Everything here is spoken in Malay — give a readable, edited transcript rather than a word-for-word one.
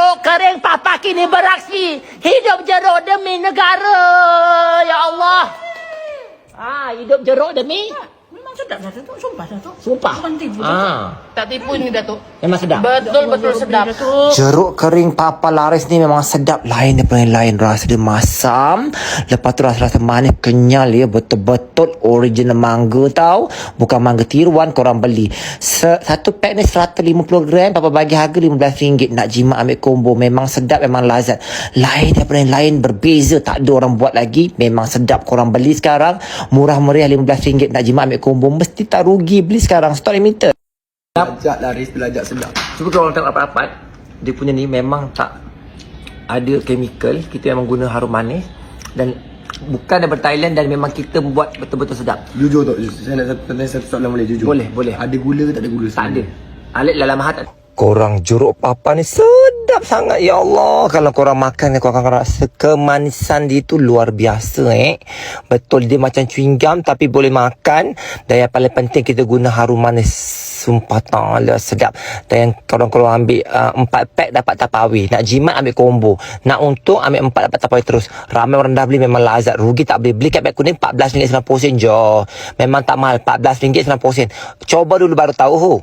Jeruk kering papa kini beraksi. Hidup jeruk demi negara. Ya Allah. Hidup jeruk demi. Memang sedap Datuk. Sumpah Datuk. Sumpah. Bukan tipu Datuk. Tak tipu ini Datuk. Memang sedap. Betul-betul sedap. Jeruk kering Papa Laris ni memang sedap. Lain daripada yang lain. Rasa dia masam. Lepas tu rasa-rasa manis. Kenyal ya. Betul-betul original mangga tau. Bukan mangga tiruan korang beli. Satu pack ni 150 gram. Papa bagi harga RM15. Nak jimat ambil combo. Memang sedap. Memang lazat. Lain daripada yang lain. Berbeza. Tak ada orang buat lagi. Memang sedap. Korang beli sekarang. Murah meriah RM15. Nak jimat ambil combo. Mesti tak rugi beli sekarang. Stok limited. Belajar Laris, belajar sedap. Cuba kalau orang tengok rapat-rapat, dia punya ni memang tak ada chemical. Kita memang guna harum manis dan bukan daripada Thailand dan memang kita buat betul-betul sedap. Jujur tak, saya nak tanya satu soalan boleh jujur? Boleh. Ada gula ke tak ada gula? Tak ada. Alik dalam mahat tak ada. Korang jeruk papa ni sedap sangat. Ya Allah. Kalau korang makan, korang akan rasa kemanisan dia tu luar biasa Betul, dia macam chewing gum tapi boleh makan. Dan yang paling penting kita guna harum manis. Sumpah ta'ala sedap. Dan yang korang ambil 4 pack dapat tapawi. Nak jimat ambil combo. Nak untung ambil 4 dapat tapawi terus. Ramai orang dah beli memang lazat. Rugi tak beli. Beli kat beg kuning RM14.90 je. Memang tak mahal. RM14.90. Coba dulu baru tahu.